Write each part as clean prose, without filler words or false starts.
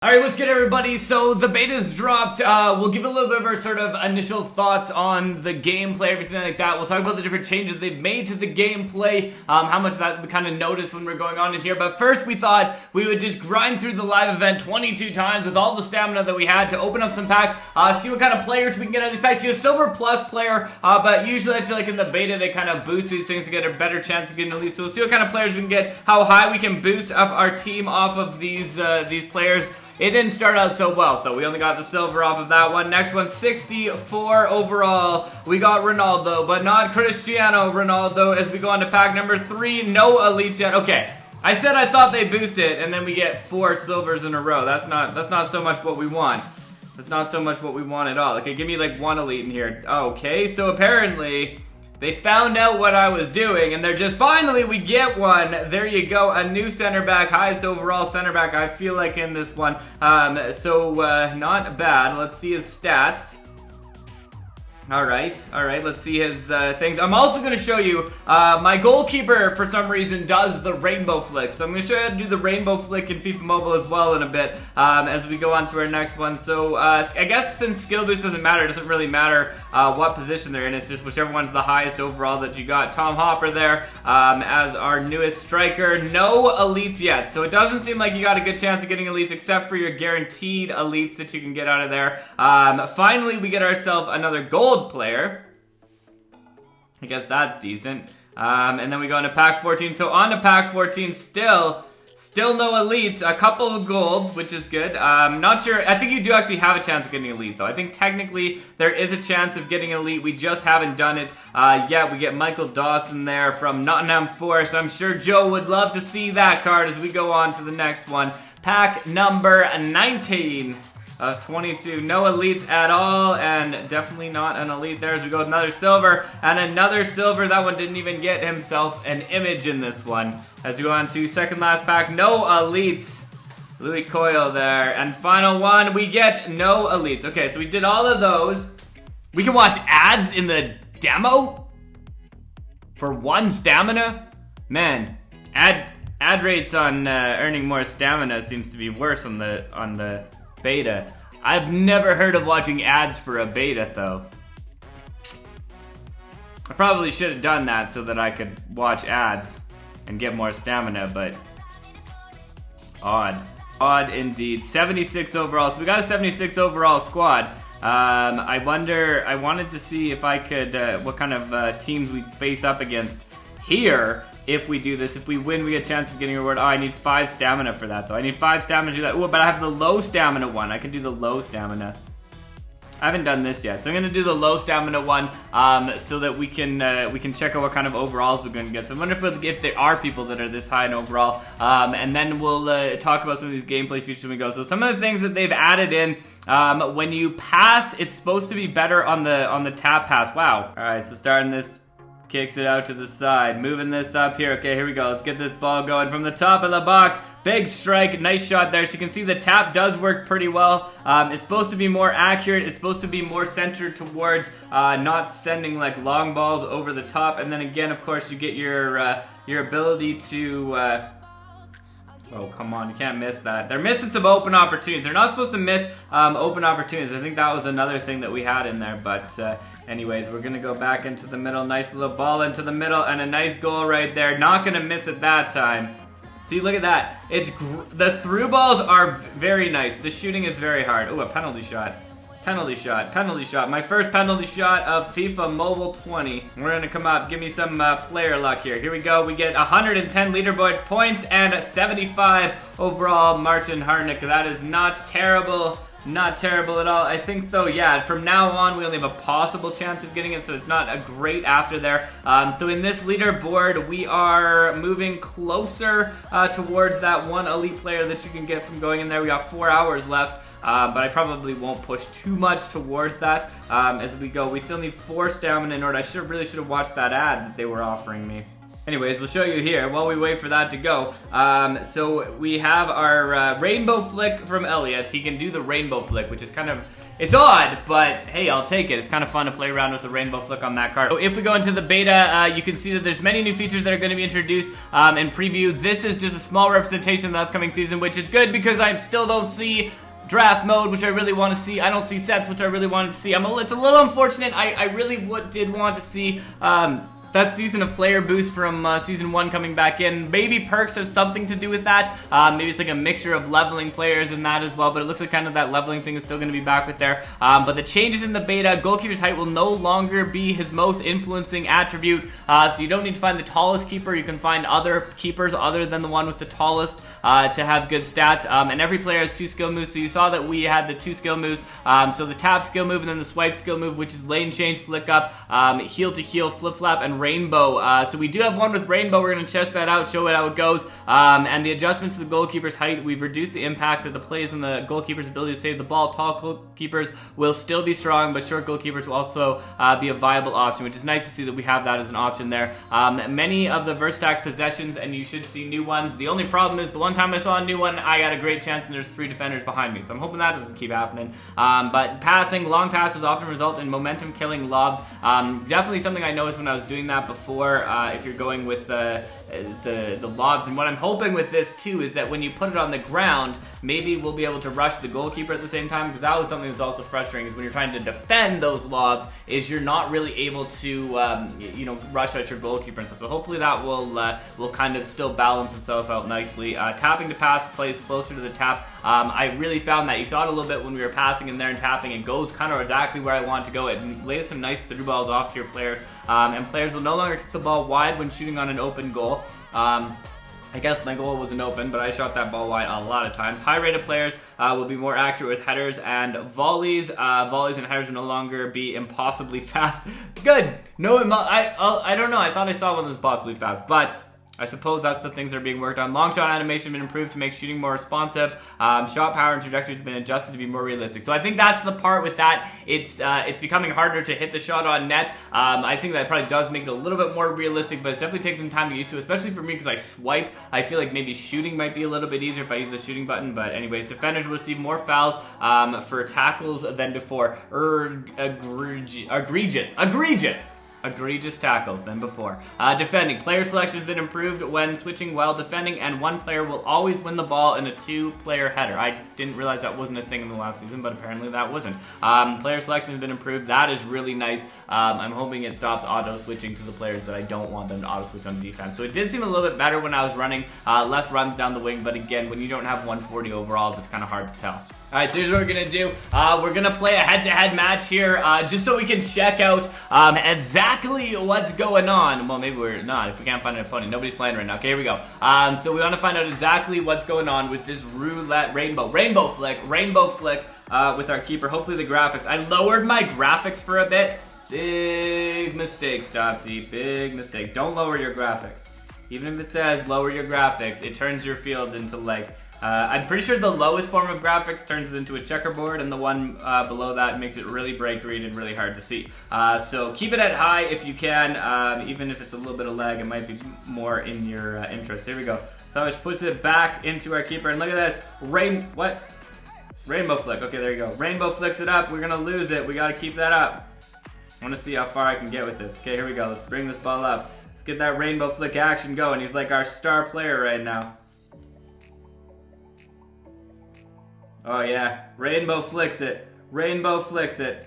Alright, what's good everybody? So the beta's dropped. We'll give a little bit of our sort of initial thoughts on the gameplay, everything like that. We'll talk about the different changes they've made to the gameplay, how much that we kind of noticed when we're going on in here. But first we thought we would just grind through the live event 22 times with all the stamina that we had to open up some packs, see what kind of players we can get out of these packs. You're a Silver Plus player, but usually I feel like in the beta they kind of boost these things to get a better chance of getting elite. So we'll see what kind of players we can get, how high we can boost up our team off of these players. It didn't start out so well, though. We only got the silver off of that one. Next one, 64 overall. We got Ronaldo, but not Cristiano Ronaldo. As we go on to pack number 3, no elites yet. Okay, I said I thought they boosted, and then we get 4 silvers in a row. That's not so much what we want. That's not so much what we want at all. Okay, give me like 1 elite in here. Okay, so apparently they found out what I was doing, and they're just, finally, we get one. There you go, a new center back, highest overall center back, I feel like, in this one. Not bad. Let's see his stats. All right, let's see his things. I'm also going to show you, my goalkeeper, for some reason, does the rainbow flick. So I'm going to show you how to do the rainbow flick in FIFA Mobile as well in a bit, as we go on to our next one. So, I guess since skill boost doesn't matter, it doesn't really matter what position they're in. It's just whichever one's the highest overall that you got. Tom Hopper there, as our newest striker. No elites yet, so it doesn't seem like you got a good chance of getting elites, except for your guaranteed elites that you can get out of there. Finally, we get ourselves another gold player. I guess that's decent. And then we go into pack 14. So on to pack 14, still no elites. A couple of golds, which is good. Not sure. I think you do actually have a chance of getting elite, though. I think technically there is a chance of getting elite. We just haven't done it yet. We get Michael Dawson there from Nottingham Forest. I'm sure Joe would love to see that card as we go on to the next one. Pack number 19. Of 22, no elites at all, and definitely not an elite there as we go with another silver, and another silver. That one didn't even get himself an image in this one. As we go on to second last pack, no elites. Louis Coyle there, and final one, we get no elites. Okay, so we did all of those. We can watch ads in the demo for 1 stamina. Man, ad rates on earning more stamina seems to be worse on the beta. I've never heard of watching ads for a beta, though. I probably should have done that so that I could watch ads and get more stamina, but odd indeed. 76 overall, so we got a 76 overall squad. I wanted to see if I could, what kind of teams we'd face up against here. If we do this, if we win, we get a chance of getting a reward. Oh, I need 5 stamina for that, though. I need 5 stamina to do that. Ooh, but I have the low stamina one. I can do the low stamina. I haven't done this yet, so I'm gonna do the low stamina one, so that we can check out what kind of overalls we're gonna get. So I wonder if there are people that are this high in overall, and then we'll talk about some of these gameplay features when we go. So some of the things that they've added in. When you pass, it's supposed to be better on the tap pass. Wow. All right, so starting this. Kicks it out to the side, moving this up here. Okay, here we go. Let's get this ball going from the top of the box. Big strike, nice shot there. So you can see the tap does work pretty well. It's supposed to be more accurate. It's supposed to be more centered towards not sending like long balls over the top. And then again, of course, you get your ability to. Oh, come on, you can't miss that. They're missing some open opportunities. They're not supposed to miss open opportunities. I think that was another thing that we had in there. But anyways, we're going to go back into the middle. Nice little ball into the middle and a nice goal right there. Not going to miss it that time. See, look at that. The through balls are very nice. The shooting is very hard. Oh, a penalty shot. Penalty shot. My first penalty shot of FIFA Mobile 20. We're gonna come up, give me some player luck here. Here we go, we get 110 leaderboard points and 75 overall Martin Harnick. That is not terrible. Not terrible at all. I think though, yeah, from now on we only have a possible chance of getting it, so it's not a great after there. So in this leaderboard, we are moving closer towards that 1 elite player that you can get from going in there. We got 4 hours left. But I probably won't push too much towards that as we go. We still need 4 stamina in order. I really should have watched that ad that they were offering me. Anyways, we'll show you here while we wait for that to go. So we have our rainbow flick from Elliot. He can do the rainbow flick, which is kind of, it's odd, but hey, I'll take it. It's kind of fun to play around with the rainbow flick on that card. So if we go into the beta, you can see that there's many new features that are going to be introduced in preview. This is just a small representation of the upcoming season, which is good because I still don't see draft mode, which I really want to see. I don't see sets, which I really wanted to see. It's a little unfortunate. I really did want to see that season of player boost from season 1 coming back in. Maybe perks has something to do with that. Maybe it's like a mixture of leveling players in that as well, but it looks like kind of that leveling thing is still going to be back with there. But the changes in the beta, goalkeeper's height will no longer be his most influencing attribute, so you don't need to find the tallest keeper. You can find other keepers other than the one with the tallest to have good stats, and every player has 2 skill moves. So you saw that we had the 2 skill moves, so the tap skill move and then the swipe skill move, which is lane change, flick up, heel to heel, flip flap, and rainbow. So we do have one with rainbow. We're going to test that out, show it how it goes. And the adjustments to the goalkeeper's height, we've reduced the impact that the plays on the goalkeeper's ability to save the ball. Tall goalkeepers will still be strong, but short goalkeepers will also be a viable option, which is nice to see that we have that as an option there. Many of the Verstack possessions, and you should see new ones. The only problem is the one time I saw a new one, I got a great chance and there's 3 defenders behind me. So I'm hoping that doesn't keep happening. But passing, long passes often result in momentum killing lobs. Definitely something I noticed when I was doing that before. If you're going with the lobs, and what I'm hoping with this too is that when you put it on the ground, maybe we'll be able to rush the goalkeeper at the same time, because that was something that's also frustrating, is when you're trying to defend those lobs, is you're not really able to rush out your goalkeeper and stuff. So hopefully that will kind of still balance itself out nicely. Tapping to pass plays closer to the tap. I really found that you saw it a little bit when we were passing in there and tapping. It goes kind of exactly where I want to go. It lays some nice through balls off to your players, and players will no longer kick the ball wide when shooting on an open goal. I guess my goal wasn't open, but I shot that ball wide a lot of times. High-rated players will be more accurate with headers and volleys. Volleys and headers will no longer be impossibly fast. Good. No, I don't know. I thought I saw one that was possibly fast, but I suppose that's the things that are being worked on. Long shot animation has been improved to make shooting more responsive. Shot power and trajectory has been adjusted to be more realistic. So I think that's the part with that. It's becoming harder to hit the shot on net. I think that probably does make it a little bit more realistic, but it's definitely takes some time to get used to, especially for me because I swipe. I feel like maybe shooting might be a little bit easier if I use the shooting button. But anyways, defenders will receive more fouls for tackles than before. Egregious tackles than before. Defending. Player selection has been improved when switching while defending, and one player will always win the ball in a 2-player header. I didn't realize that wasn't a thing in the last season, but apparently that wasn't. Player selection has been improved. That is really nice. I'm hoping it stops auto-switching to the players that I don't want them to auto-switch on defense. So it did seem a little bit better when I was running. Less runs down the wing, but again, when you don't have 140 overalls, it's kind of hard to tell. Alright, so here's what we're going to do. We're going to play a head-to-head match here, just so we can check out exactly what's going on. Well, maybe we're not, if we can't find an opponent. Nobody's playing right now. Okay, here we go. So we want to find out exactly what's going on with this roulette rainbow flick with our keeper. Hopefully the graphics. I lowered my graphics for a bit. Big mistake, Stopde. Big mistake. Don't lower your graphics. Even if it says lower your graphics, it turns your field into like... I'm pretty sure the lowest form of graphics turns it into a checkerboard, and the one below that makes it really bright green and really hard to see. So keep it at high if you can, even if it's a little bit of lag, it might be more in your interest. Here we go. So I just push it back into our keeper, and look at this. Rainbow flick. Okay, there you go. Rainbow flicks it up. We're gonna lose it. We gotta keep that up. I wanna see how far I can get with this. Okay, here we go. Let's bring this ball up. Let's get that rainbow flick action going. He's like our star player right now. Oh yeah, rainbow flicks it. Rainbow flicks it.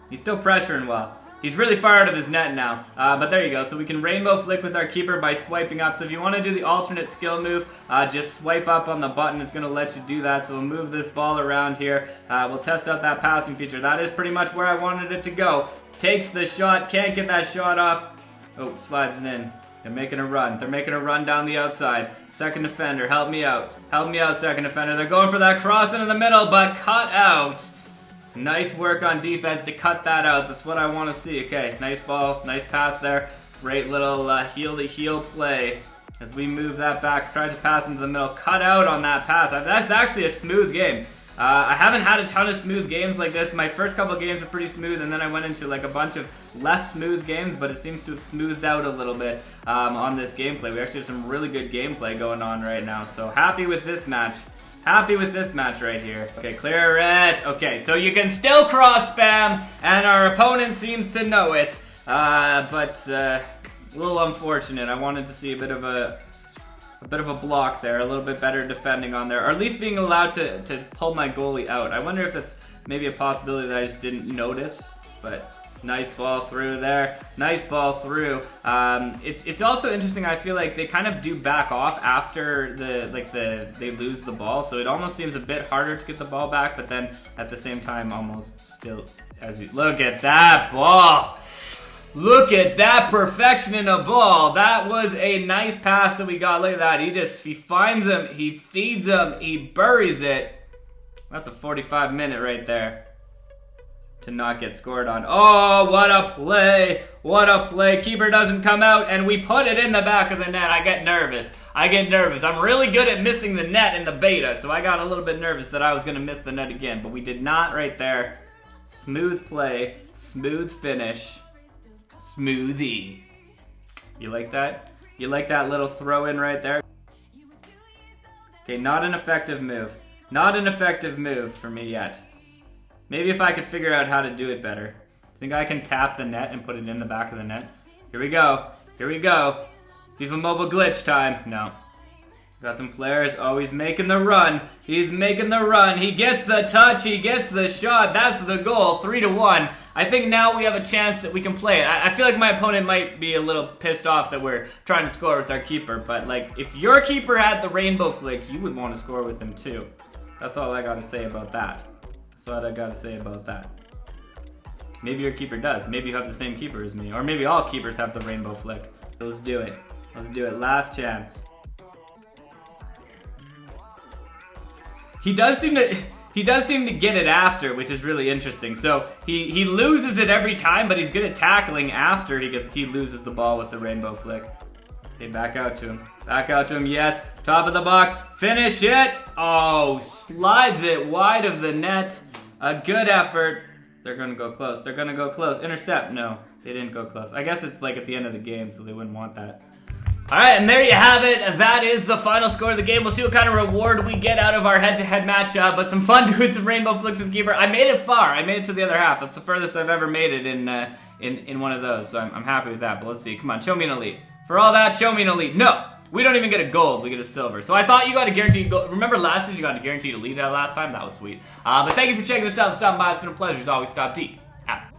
He's still pressuring well. He's really far out of his net now. But there you go. So we can rainbow flick with our keeper by swiping up. So if you want to do the alternate skill move, just swipe up on the button. It's going to let you do that. So we'll move this ball around here. We'll test out that passing feature. That is pretty much where I wanted it to go. Takes the shot. Can't get that shot off. Oh, slides it in. They're making a run. They're making a run down the outside. Second defender, help me out. Help me out, second defender. They're going for that cross into the middle, but cut out. Nice work on defense to cut that out. That's what I want to see. Okay, nice ball, nice pass there. Great little heel-to-heel play as we move that back. Tried to pass into the middle. Cut out on that pass. That's actually a smooth game. I haven't had a ton of smooth games like this. My first couple games were pretty smooth, and then I went into like a bunch of less smooth games, but it seems to have smoothed out a little bit on this gameplay. We actually have some really good gameplay going on right now, so happy with this match. Happy with this match right here. Okay, clear it. Okay, so you can still cross spam, and our opponent seems to know it. But a little unfortunate. I wanted to see a bit of a block there, a little bit better defending on there, or at least being allowed to pull my goalie out. I wonder if that's maybe a possibility that I just didn't notice, but nice ball through there. Nice ball through. It's also interesting. I feel like they kind of do back off after they lose the ball, so it almost seems a bit harder to get the ball back, but then at the same time almost still look at that ball. Look at that perfection in a ball. That was a nice pass that we got. Look at that. He finds him, he feeds him, he buries it. That's a 45-minute right there to not get scored on. Oh, what a play. What a play. Keeper doesn't come out, and we put it in the back of the net. I get nervous. I'm really good at missing the net in the beta, so I got a little bit nervous that I was going to miss the net again, but we did not right there. Smooth play, smooth finish, smoothie. You like that? You like that little throw in right there? Okay, not an effective move. Not an effective move for me yet. Maybe if I could figure out how to do it better. Think I can tap the net and put it in the back of the net? Here we go. Here we go. FIFA Mobile glitch time. No. Got some players. Oh, he's making the run. He's making the run. He gets the touch. He gets the shot. That's the goal. 3-1. I think now we have a chance that we can play it. I feel like my opponent might be a little pissed off that we're trying to score with our keeper, but like, if your keeper had the rainbow flick, you would want to score with him too. That's all I gotta say about that. That's all I gotta say about that. Maybe your keeper does. Maybe you have the same keeper as me. Or maybe all keepers have the rainbow flick. Let's do it. Let's do it. Last chance. He does seem to get it after, which is really interesting. So he loses it every time, but he's good at tackling after he loses the ball with the rainbow flick. Okay, back out to him. Back out to him, yes. Top of the box. Finish it. Oh, slides it wide of the net. A good effort. They're going to go close. They're going to go close. Intercept. No, they didn't go close. I guess it's like at the end of the game, so they wouldn't want that. Alright, and there you have it. That is the final score of the game. We'll see what kind of reward we get out of our head-to-head match, but some fun doing some rainbow flicks with keeper. I made it far. I made it to the other half. That's the furthest I've ever made it in one of those, so I'm happy with that. But let's see. Come on, show me an elite. For all that, show me an elite. No! We don't even get a gold, we get a silver. So I thought you got a guaranteed gold. Remember last season you got a guaranteed elite out last time? That was sweet. But thank you for checking this out and stopping by. It's been a pleasure as always. Stopde.